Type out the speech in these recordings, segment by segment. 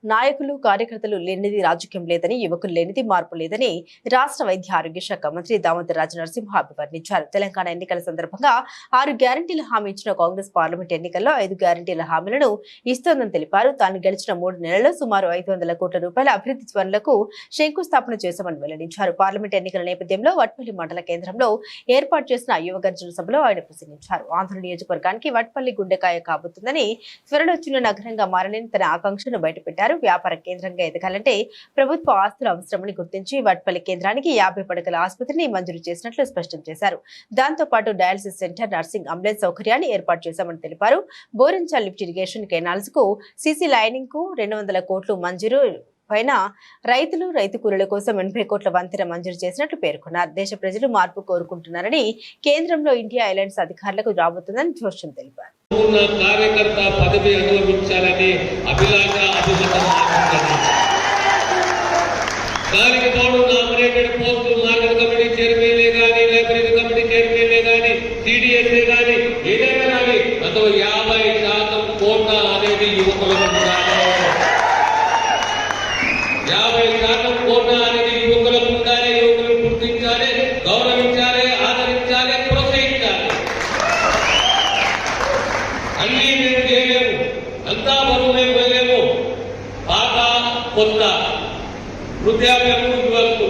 నాయకులు కార్యకర్తలు లేనిది రాజకీయం లేదని, యువకులు లేనిది మార్పు లేదని రాష్ట్ర వైద్య ఆరోగ్య శాఖ మంత్రి దామోదర్ రాజ నరసింహ అభివర్ణించారు. తెలంగాణ ఎన్నికల సందర్భంగా 6 గ్యారంటీల హామీ ఇచ్చిన కాంగ్రెస్ పార్లమెంట్ ఎన్నికల్లో 5 గ్యారంటీల హామీలను ఇస్తోందని తెలిపారు. తాను గెలిచిన 3 నెలల్లో సుమారు 500 కోట్ల రూపాయల అభివృద్ధి పనులకు శంకుస్థాపన చేశామని వెల్లడించారు. పార్లమెంట్ ఎన్నికల నేపథ్యంలో వట్పల్లి మండల కేంద్రంలో ఏర్పాటు చేసిన యువ గర్జన సభలో ఆయన ప్రసంగించారు. ఆంధ్ర నియోజకవర్గానికి వట్పల్లి గుండెకాయ కాబోతుందని, త్వరలో చిన్న నగరంగా మారని తన ఆకాంక్షను బయటపెట్టారు. వ్యాపార కేంద్రంగా ఎదగాలంటే ప్రభుత్వ ఆస్తులు అవసరమని గుర్తించి వట్పల్లి కేంద్రానికి 50 పడకల ఆసుపత్రిని మంజూరు చేసినట్లు స్పష్టం చేశారు. దాంతో పాటు డయాలసిస్ సెంటర్, నర్సింగ్, అంబులెన్స్ సౌకర్యాన్ని ఏర్పాటు చేశామని తెలిపారు. బోరించాల్ లిఫ్ట్ ఇరిగేషన్ కెనాల్స్ కు, సీసీ లైనింగ్ కు 200 కోట్లు మంజూరు పైన రైతు కూలీల కోసం 80 కోట్ల వంతెన మంజూరు చేసినట్లు పేర్కొన్నారు. దేశ ప్రజలు మార్పు కోరుకుంటున్నారని, కేంద్రంలో ఇండియా అలయన్స్ అధికారులకు రాబోతుందని జోష్యం తెలిపారు. కార్యకర్త పదవి అనుభవించాలని అభిలాష దానికి తోడు నామినేటెడ్ పోస్టులు మార్కెట్ కమిటీ చైర్మన్లే కానీ, లైబ్రరీ కమిటీ చైర్మన్లే కానీ, సిడిఎస్ఏ కానీ, ఏదైనా కానీ అందులో 50% కోట అనేది యువకులకు ఉండాలి. 50% కోట అనేది యువకులకు ఉండాలి. యువకులను గుర్తించాలి, గౌరవించాలి, ఆదరించాలి, ప్రోత్సహించాలి. అన్ని మేము చేయలేము, అంతా బరువు మేము వెళ్ళలేము. పాత కొత్త, వృద్ధాప్యము, యువకులు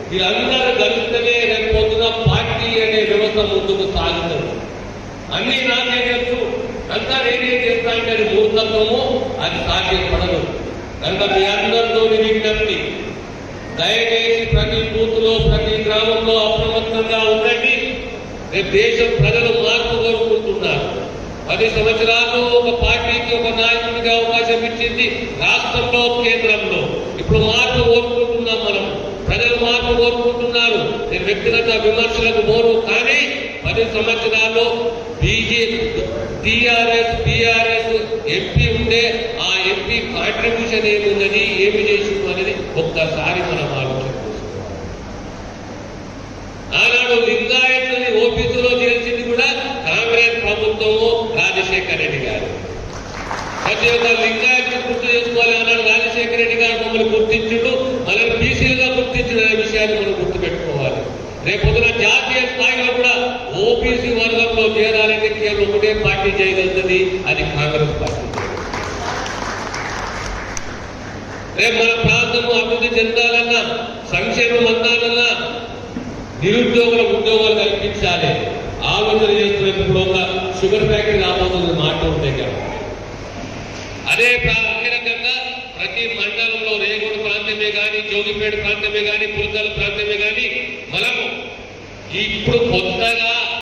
వీళ్ళందరూ గలుస్తేనే రేపు పొద్దున పార్టీ అనే వ్యవస్థ ముందుకు సాగుతుంది. అన్ని నాకే తెలుసు, అంతా నేనేం చేస్తా అంటే అది మూర్ఖత్వము, అది సాధ్యపడదు. కనుక మీ అందరితో విజ్ఞప్తి, దయచేసి ప్రతి బూత్ లో, ప్రతి గ్రామంలో అప్రమత్తంగా ఉండండి. రేపు దేశం ప్రజలు మార్పు కోరుకుంటున్నారు. 10 సంవత్సరాలు ఒక పార్టీకి, ఒక నాయకుడికి అవకాశం ఇచ్చింది రాష్ట్రంలో, కేంద్రంలో. ఇప్పుడు మార్పు కోరుకుంటున్నాం మనం. ప్రజలు మార్పు కోరుకుంటున్నారు. నేను వ్యక్తిగత విమర్శలకు పోను, కానీ 10 సంవత్సరాల్లో బీజేపీ, టీఆర్ఎస్, బీఆర్ఎస్ ఎంపీ ఉంటే ఆ ఎంపీ కాంట్రిబ్యూషన్ ఏముందని, ఏమి చేసింది అనేది ఒక్కసారి మనం ఆలోచన చేసుకోవాలి. ఆనాడు లింగాయతుని ఓబీసీలో చేర్చింది కూడా కాంగ్రెస్ ప్రభుత్వము, రాజశేఖర రెడ్డి గారు. ప్రతి ఒక్క లింగాయతుని గుర్తు చేసుకోవాలి. ఆనాడు రాజశేఖర రెడ్డి గారు మమ్మల్ని గుర్తించుడు, మనల్ని బీసీలుగా గుర్తించిన విషయాన్ని మనం గుర్తుపెట్టుకోవాలి. రేపొద్దున జాతీయ స్థాయిలో కూడా ఓబీసీ వర్గంలో చేరాలంటే కేవలం ఒకటే పార్టీ చేయగలుగుతుంది, అది కాంగ్రెస్ పార్టీ. రేపు మన ప్రాంతము అభివృద్ధి చెందాలన్నా, సంక్షేమం అందాలన్నా నిరుద్యోగులకు ఉద్యోగాలు కల్పించాలి. ఆలోచన చేస్తున్నప్పుడు ఒక షుగర్ ఫ్యాక్టరీ రాబోతుంది మాట ఉంటే కదా. అదే రకంగా ప్రతి మండలంలో రేగూడ ప్రాంతమే కానీ, జోగిపేట ప్రాంతమే కానీ, పుల్కల్ ప్రాంతమే కానీ, మనము ఇప్పుడు కొత్తగా